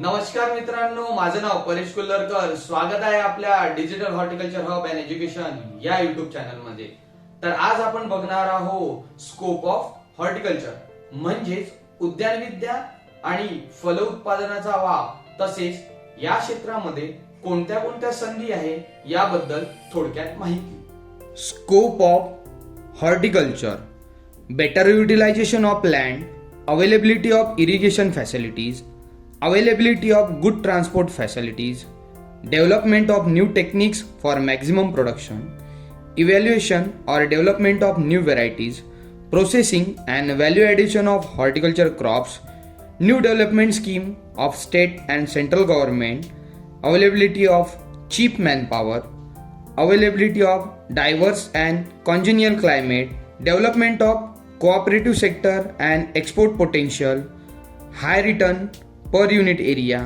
नमस्कार मित्रांनो, माझं नाव परेश कुल्लरकर. स्वागत आहे आपल्या digital horticulture hub and education या युट्यूब चॅनल मध्ये. तर आज आपण बघणार आहोत स्कोप ऑफ हॉर्टिकल्चर म्हणजेच उद्यानविद्या आणि फल उत्पादनाचा वाव, तसेच या क्षेत्रामध्ये कोणत्या कोणत्या संधी आहे याबद्दल थोडक्यात माहिती. Scope of horticulture: better utilization of land, availability of irrigation facilities, availability of good transport facilities, development of new techniques for maximum production, evaluation or development of new varieties, processing and value addition of horticulture crops, new development scheme of state and central government, availability of cheap manpower, availability of diverse and congenial climate, development of cooperative sector and export potential, high return per unit area,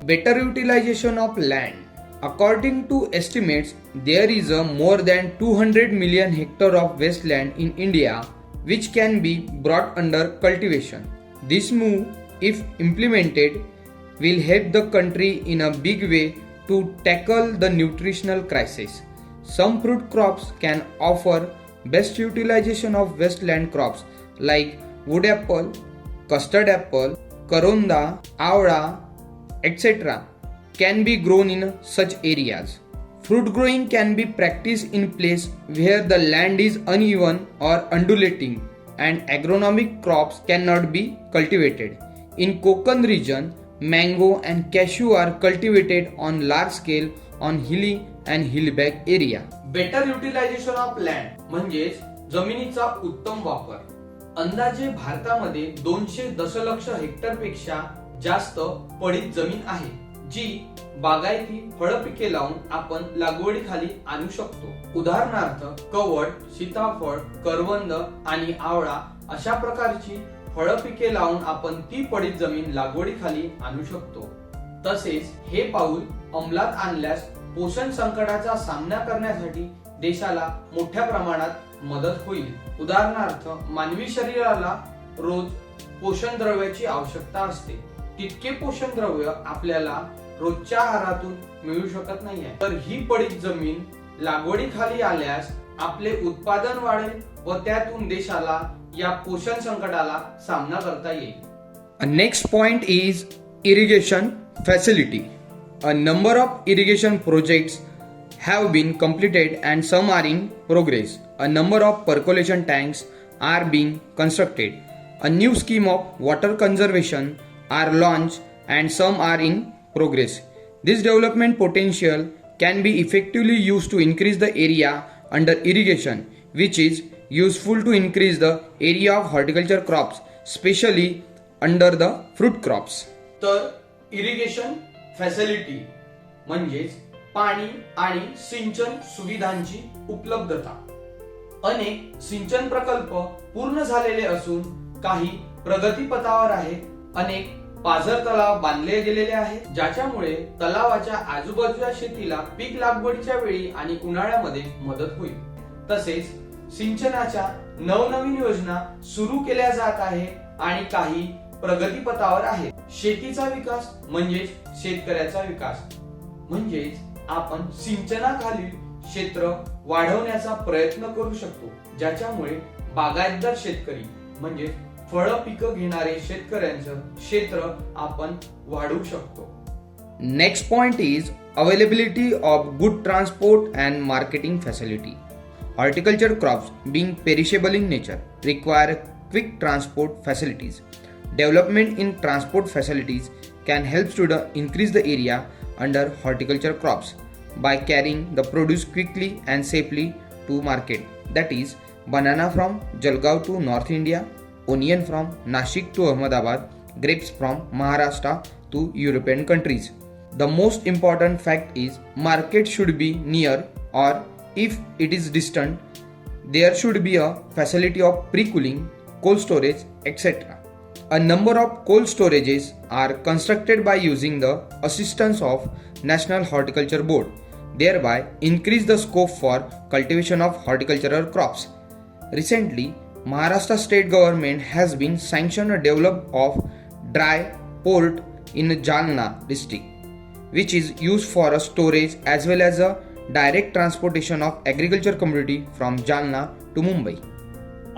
better utilization of land. According to estimates, there is a more than 200 million hectare of wasteland in India which can be brought under cultivation. This move, if implemented, will help the country in a big way to tackle the nutritional crisis. Some fruit crops can offer best utilization of wasteland crops like wood apple, custard apple, karonda, avda, etc. can be grown in such areas. Fruit growing can be practiced in place where the land is uneven or undulating and agronomic crops cannot be cultivated. In Konkan region, mango and cashew are cultivated on large scale on hilly and hillback area. Better utilization of land म्हणजेच जमिनीचा उत्तम वापर. अंदाजे भारतामध्ये 200 दशलक्ष hectare पेक्षा जास्त पडीत जमीन आहे, जी बागायती फळ पिके लावून आपण लागवडीखाली आणू शकतो. उदाहरणार्थ कवठ, सीताफळ, करवंद आणि आवळा अशा प्रकारची फळ पिके लावून आपण ती पडीत जमीन लागवडीखाली आणू शकतो. तसेच हे पाऊल अंमलात आणल्यास पोषण संकटाचा सामना करण्यासाठी देशाला मोठ्या प्रमाणात मदत होईल. उदाहरणार्थ मानवी शरीराला रोज पोषण द्रव्याची आवश्यकता असते, तितके पोषण द्रव्य आपल्याला रोजच्या आहारातून मिळू शकत नाहीये. तर ही पडीत जमीन लागवडीखाली आल्यास आपले उत्पादन वाढेल व त्यातून देशाला या पोषण संकटाला सामना करता येईल. Next point is irrigation facility. A number of irrigation projects have been completed and some are in progress. A number of percolation tanks are being constructed. A new scheme of water conservation are launched and some are in progress. This development potential can be effectively used to increase the area under irrigation, which is useful to increase the area of horticulture crops, especially under the fruit crops. तर irrigation facility म्हणजेच पाणी आणि सिंचन सुविधांची उपलब्धता. अनेक सिंचन प्रकल्प पूर्ण झालेले असून काही प्रगतीपथावर आहेत. अनेक पाझर तलाव बांधले गेलेले आहेत, ज्याच्यामुळे तलावाच्या आजूबाजूच्या शेतीला पीक लागवडीच्या वेळी आणि उन्हाळ्यामध्ये मदत होईल. तसेच सिंचनाच्या नवनवीन योजना सुरू केल्या जात आहे आणि काही प्रगतीपथावर आहेत. शेतीचा विकास म्हणजेच शेतकऱ्याचा विकास. म्हणजेच आपण सिंचनाखालील क्षेत्र वाढवण्याचा प्रयत्न करू शकतो, ज्याच्यामुळे बागायतदार शेतकरी म्हणजे फळ पिकं घेणारे शेतकऱ्यांचं क्षेत्र आपण वाढवू शकतो. Next point is availability of good transport and marketing facility. Horticulture crops, being perishable in nature, require quick transport facilities. Development in transport facilities can help to increase the area under horticulture crops by carrying the produce quickly and safely to market. That is, banana from Jalgaon to North India, onion from Nashik to Ahmedabad, grapes from Maharashtra to European countries. The most important fact is market should be near, or if it is distant, there should be a facility of pre-cooling, cold storage, etc. A number of cold storages are constructed by using the assistance of National Horticulture Board, thereby increase the scope for cultivation of horticultural crops. Recently, Maharashtra state government has been sanctioned a development of dry port in Jalna district, which is used for a storage as well as a direct transportation of agriculture commodity from Jalna to Mumbai.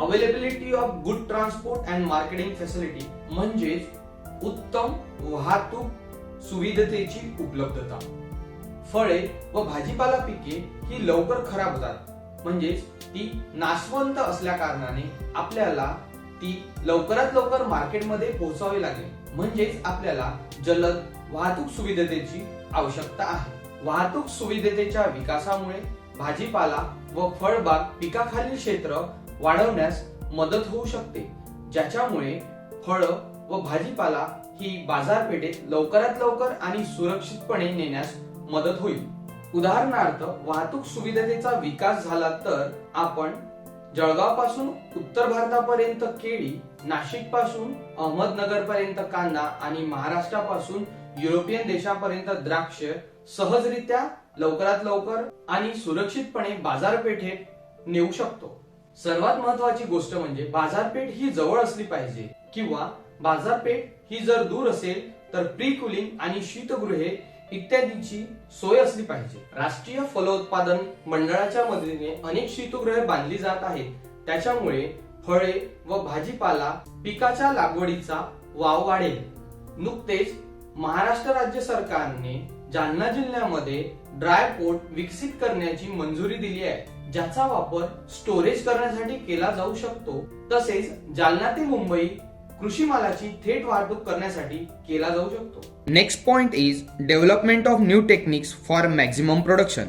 Availability of good transport and marketing facility म्हणजेच उत्तम वाहतूक सुविधतेची उपलब्धता. फळे व भाजीपाला पिके ही लवकर खराब होतात, म्हणजेच ती नाशवंत असल्या कारणाने आपल्याला ती लवकरात लवकर मार्केटमध्ये पोहोचावी लागेल. म्हणजेच आपल्याला जलद वाहतूक सुविधतेची आवश्यकता आहे. वाहतूक सुविधतेच्या विकासामुळे भाजीपाला व फळबाग पिकाखालील क्षेत्र वाढवण्यास मदत होऊ शकते, ज्याच्यामुळे फळं व भाजीपाला ही बाजारपेठेत लवकरात लवकर आणि सुरक्षितपणे नेण्यास मदत होईल. उदाहरणार्थ वाहतूक सुविधतेचा विकास झाला तर आपण जळगाव पासून उत्तर भारतापर्यंत केळी, नाशिक पासून अहमदनगर पर्यंत कांदा आणि महाराष्ट्रापासून युरोपियन देशापर्यंत द्राक्ष सहजरित्या लवकरात लवकर आणि सुरक्षितपणे बाजारपेठेत नेऊ शकतो. सर्वात महत्वाची गोष्ट म्हणजे बाजारपेठ ही जवळ असली पाहिजे, किंवा बाजारपेठ ही जर दूर असेल तर प्री कुलिंग आणि शीतगृहे इत्यादीची सोय असली पाहिजे. राष्ट्रीय फलोत्पादन मंडळाच्या मदतीने अनेक शीतगृहे बांधली जात आहेत. त्याच्यामुळे फळे व भाजीपाला पिकाच्या लागवडीचा वाव वाढेल. नुकतेच महाराष्ट्र राज्य सरकारने जालना जिल्ह्यामध्ये ड्राय पोर्ट विकसित करण्याची मंजुरी दिली आहे, ज्याचा वापर स्टोरेज करण्यासाठी केला जाऊ शकतो. तसेच जालना ते मुंबई कृषी मालाची थेट वाहतूक करण्यासाठी केला जाऊ शकतो. Next point is development of new techniques for maximum production.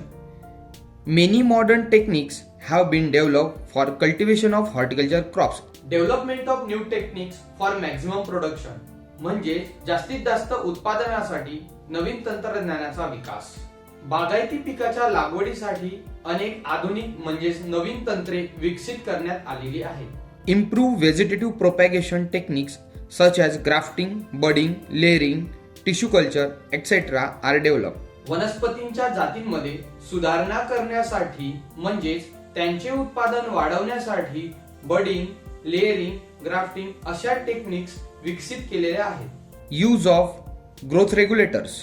Many modern techniques have been developed for cultivation of horticulture crops. Development of new techniques for maximum production म्हणजे जास्तीत जास्त उत्पादनासाठी नवीन तंत्रज्ञानाचा विकास. बागायती पिकाच्या लागवडीसाठी अनेक आधुनिक म्हणजेच नवीन तंत्रे विकसित करण्यात आलेली आहेत. Improve vegetative propagation techniques such as grafting, budding, layering, tissue culture, etc. are developed. वनस्पतींच्या जातींमध्ये सुधारणा करण्यासाठी म्हणजेच त्यांचे उत्पादन वाढवण्यासाठी बडिंग, लेअरिंग, ग्राफ्टिंग अशा टेक्निक्स विकसित केलेल्या आहेत. Use of growth regulators.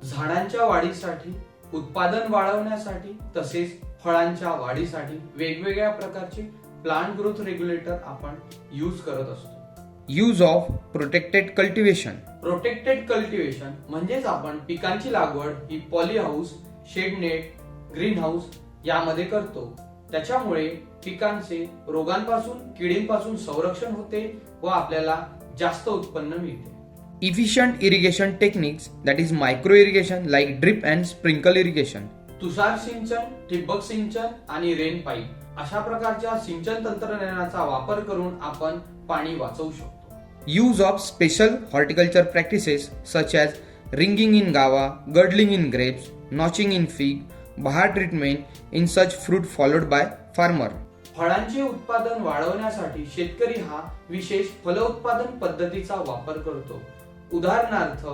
झाडांच्या वाढीसाठी, उत्पादन वाढवण्यासाठी तसेच फळांच्या वाढीसाठी वेगवेगळ्या प्रकारचे प्लांट ग्रोथ रेग्युलेटर आपण यूज करत असतो. Use of protected cultivation. Protected cultivation म्हणजेच आपण पिकांची लागवड ही poly house, shed net, green house यामध्ये करतो. त्याच्यामुळे पिकांचे रोगांपासून, किडींपासून संरक्षण होते व आपल्याला जास्त उत्पन्न मिळते. Efficient irrigation techniques, that is micro irrigation like drip and sprinkle irrigation. तुषार सिंचन, ठिबक सिंचन आणि रेन पाईप अशा प्रकारच्या सिंचन तंत्रज्ञानाचा वापर करून आपण पाणी वाचवू शकतो. Use of special horticulture practices such as ringing in guava, girdling in grapes, notching in fig, bahar treatment in such fruit followed by farmer. फळांचे उत्पादन वाढवण्यासाठी शेतकरी हा विशेष फलोत्पादन पद्धतीचा वापर करतो. उदाहरणार्थ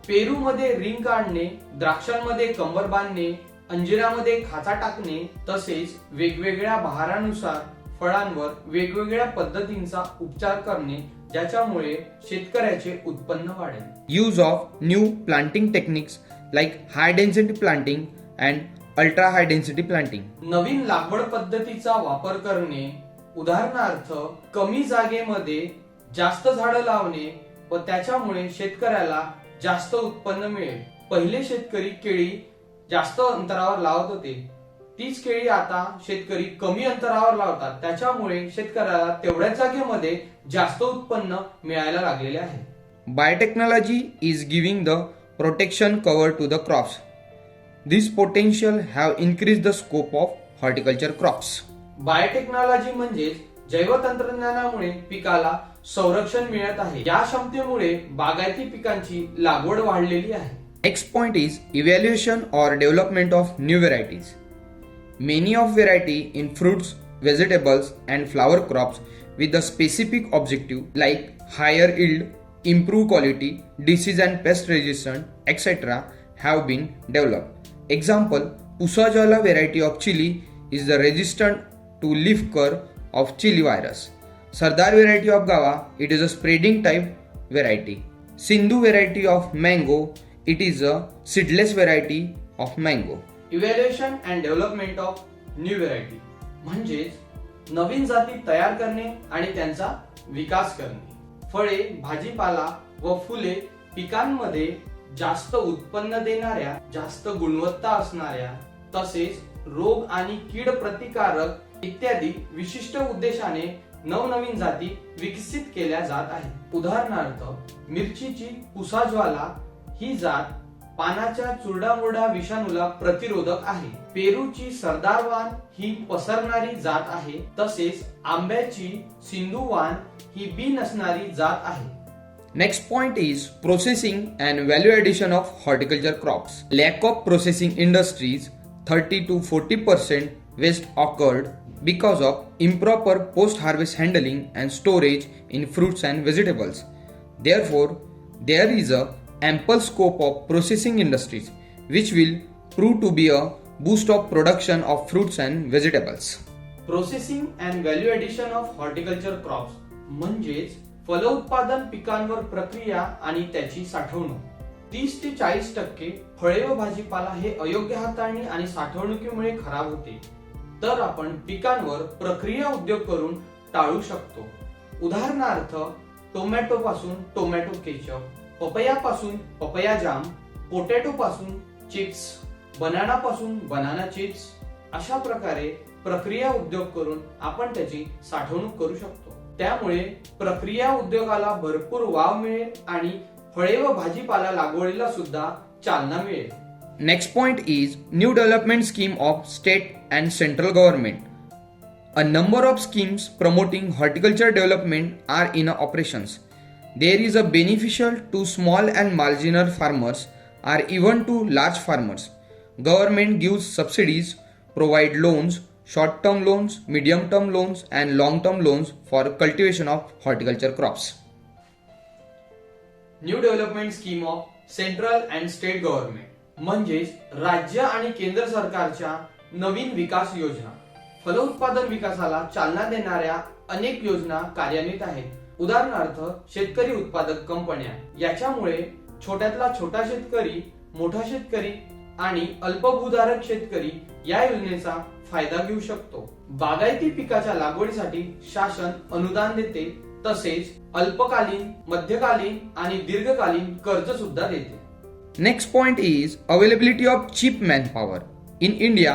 पेरूमध्ये रिंग काढणे, द्राक्षांमध्ये कंबर बांधणे, अंजिरामध्ये खाचा टाकणे तसेच वेगवेगळ्या बहारानुसार फळांवर वेगवेगळ्या पद्धतींचा उपचार करणे, ज्याच्यामुळे शेतकऱ्याचे उत्पन्न वाढेल. Use of new planting techniques like high density planting and ultra high density planting. नवीन लागवड पद्धतीचा वापर करणे, उदाहरणार्थ कमी जागेमध्ये जास्त झाडं लावणे व त्याच्यामुळे शेतकऱ्याला जास्त उत्पन्न मिळेल. पहिले शेतकरी केळी जास्त अंतरावर लावत होते, तीच केळी आता शेतकरी कमी अंतरावर लावतात. त्याच्यामुळे शेतकऱ्याला तेवढ्याच जागेमध्ये जास्त उत्पन्न मिळायला लागलेले आहे. Biotechnology is giving the protection cover to the crops. This potential have increased the scope of horticulture crops. Biotechnology म्हणजे जैव तंत्रज्ञानामुळे पिकाला संरक्षण मिळत आहे. या क्षमतेमुळे बागायती पिकांची लागवड वाढलेली आहे. Next point is evaluation or development of new varieties. Many of variety in fruits, vegetables and flower crops with a specific objective like higher yield, improved quality, disease and pest resistance, etc. have been developed. Example, Pusajala variety of chili is the resistant to leaf curl of chili virus. Sardar variety of Gava, it is a spreading type variety. Sindhu variety of mango, it is a seedless variety of mango. Evaluation and development of new variety म्हणजेच नवीन जाती तयार करणे आणि त्यांचा विकास करणे. फळे, भाजीपाला व फुले पिकांमध्ये जास्त उत्पन्न देणाऱ्या, जास्त गुणवत्ता असणाऱ्या, तसेच रोग आणि कीड प्रतिकारक इत्यादी विशिष्ट उद्देशाने नवनवीन जाती विकसित केल्या जात आहेत. उदाहरणार्थ मिरचीची पुसाज्वाला ही जात पानाच्या चुरडामुरडा विषाणूला प्रतिरोधक आहे. पेरूची सरदारवान ही पसरणारी जात आहे. तसेच आंब्याची सिंधुवान ही बी नसणारी जात आहे. Next point is processing and value addition of horticulture crops. Lack of processing industries, 30 to 40% waste occurred because of improper post-harvest handling and storage in fruits and vegetables. Therefore, there is a ample scope of processing industries which will prove to be a boost of production of fruits and vegetables. Processing and value addition of horticulture crops म्हणजेच फलोत्पादन पिकांवर प्रक्रिया आणि त्याची साठवणूक. 30 ते 40% फळे व भाजीपाला हे अयोग्य हाताळणी आणि साठवणुकीमुळे खराब होते, तर आपण पिकांवर प्रक्रिया उद्योग करून टाळू शकतो. उदाहरणार्थ टोमॅटो पासून टोमॅटो केचप, पपया पासून पपया जाम, पोटॅटो पासून चिप्स, बनाना पासून बनाना चिप्स. अशा प्रकारे प्रक्रिया उद्योग करून आपण त्याची साठवणूक करू शकतो. त्यामुळे प्रक्रिया उद्योगाला भरपूर वाव मिळेल आणि फळे व भाजीपाला लागवडीला सुद्धा चालना मिळेल. Next point is new development scheme of state and central government. A number of schemes promoting horticulture development are in operations. There is a beneficial to small and marginal farmers or even to large farmers. Government gives subsidies, provide loans, short-term loans, medium-term loans and long-term loans for cultivation of horticulture crops. New development scheme of central and state government म्हणजेच राज्य आणि केंद्र सरकारच्या नवीन विकास योजना. फलोत्पादन विकासाला चालना देणाऱ्या अनेक योजना कार्यान्वित आहेत. उदाहरणार्थ शेतकरी उत्पादक कंपन्या. याच्यामुळे छोट्यातला छोटा शेतकरी, मोठा शेतकरी आणि अल्पभूधारक शेतकरी या योजनेचा फायदा घेऊ शकतो. बागायती पिकाच्या लागवडीसाठी शासन अनुदान देते, तसेच अल्पकालीन, मध्यकालीन आणि दीर्घकालीन कर्ज सुद्धा देते. Next point is availability of cheap manpower. In India,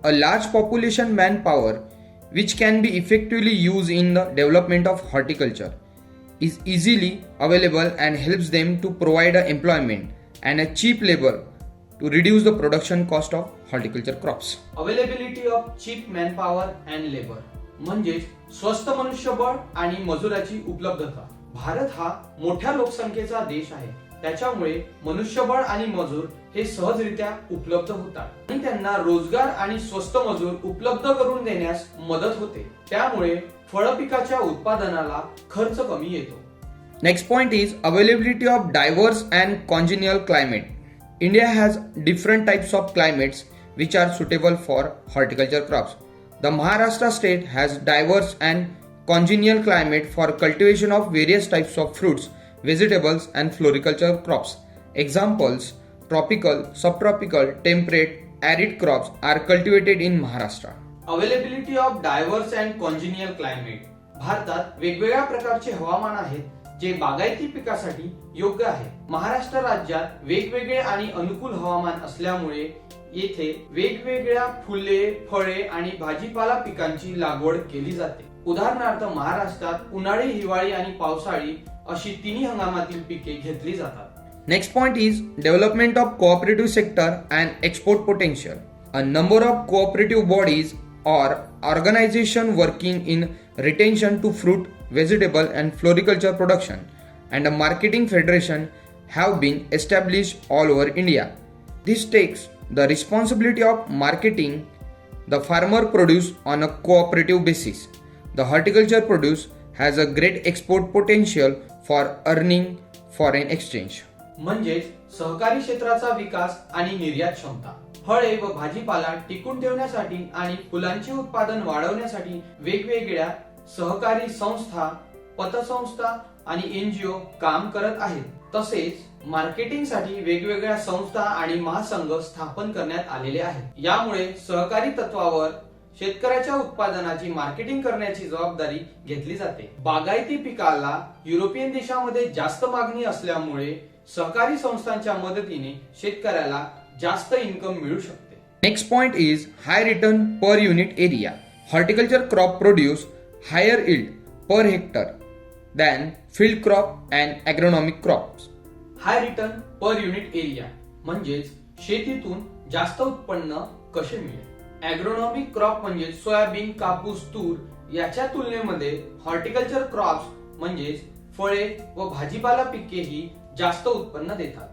a large population manpower which can be effectively used in the development of horticulture is easily available and helps them to provide employment and a cheap labor to reduce the production cost of horticulture crops. Availability of cheap manpower and labour म्हणजेच स्वस्त मनुष्यबळ आणि मजुराची उपलब्धता. भारत हा मोठ्या लोकसंख्येचा देश आहे. त्याच्यामुळे मनुष्यबळ आणि मजूर हे सहजरित्या उपलब्ध होतात आणि त्यांना रोजगार आणि स्वस्त मजूर उपलब्ध करून देण्यास मदत होते. त्यामुळे फळ पिकाच्या उत्पादनाला खर्च कमी येतो. Next point is availability of diverse and congenial climate. India has different types of climates which are suitable for horticulture crops. The Maharashtra state has diverse and congenial climate for cultivation of various types of fruits, vegetables and floriculture crops. Examples: tropical, subtropical, temperate, arid crops are cultivated in Maharashtra. Availability of diverse and congenial climate. भारतात वेगवेगळ्या प्रकारचे हवामान आहेत जे बागायती पिकासाठी योग्य आहे. महाराष्ट्र राज्यात वेगवेगळे आणि अनुकूल हवामान असल्यामुळे येथे वेगवेगळ्या फुले, फळे आणि भाजीपाला पिकांची लागवड केली जाते. उदाहरणार्थ महाराष्ट्रात उन्हाळी, हिवाळी आणि पावसाळी अशी तिन्ही हंगामातील पिके घेतली जातात. Next point is development of cooperative sector and export potential. A number of cooperative bodies or organization working in retention to fruit, vegetable and floriculture production and a marketing federation have been established all over India. This takes the responsibility of marketing the farmer produce on a cooperative basis. The horticulture produce has a great export potential for earning foreign exchange. म्हणजेच सहकारी क्षेत्राचा विकास आणि निर्यात क्षमता. फळे व भाजीपाला टिकून ठेवण्यासाठी आणि फुलांचे उत्पादन वाढवण्यासाठी वेगवेगळ्या सहकारी संस्था, पतसंस्था आणि एनजीओ काम करत आहेत. तसेच मार्केटिंगसाठी वेगवेगळ्या संस्था आणि महासंघ स्थापन करण्यात आलेले आहेत. यामुळे सहकारी तत्वावर शेतकऱ्याच्या उत्पादनाची मार्केटिंग करण्याची जबाबदारी घेतली जाते. बागायती पिकाला युरोपियन देशांमध्ये जास्त मागणी असल्यामुळे सहकारी संस्थांच्या मदतीने शेतकऱ्याला जास्त इन्कम मिळू शकते. Next point is high return per unit area. Horticulture crop produce higher yield per hectare than field crop and agronomic crops. High return per unit area म्हणजेच शेतीतून जास्त उत्पन्न कसे मिळेल. ॲग्रोनॉमिक क्रॉप म्हणजे सोयाबीन, कापूस, तूर याच्या तुलनेमध्ये हॉर्टिकल्चर क्रॉप्स म्हणजेच फळे व भाजीपाला पिके ही जास्त उत्पन्न देतात.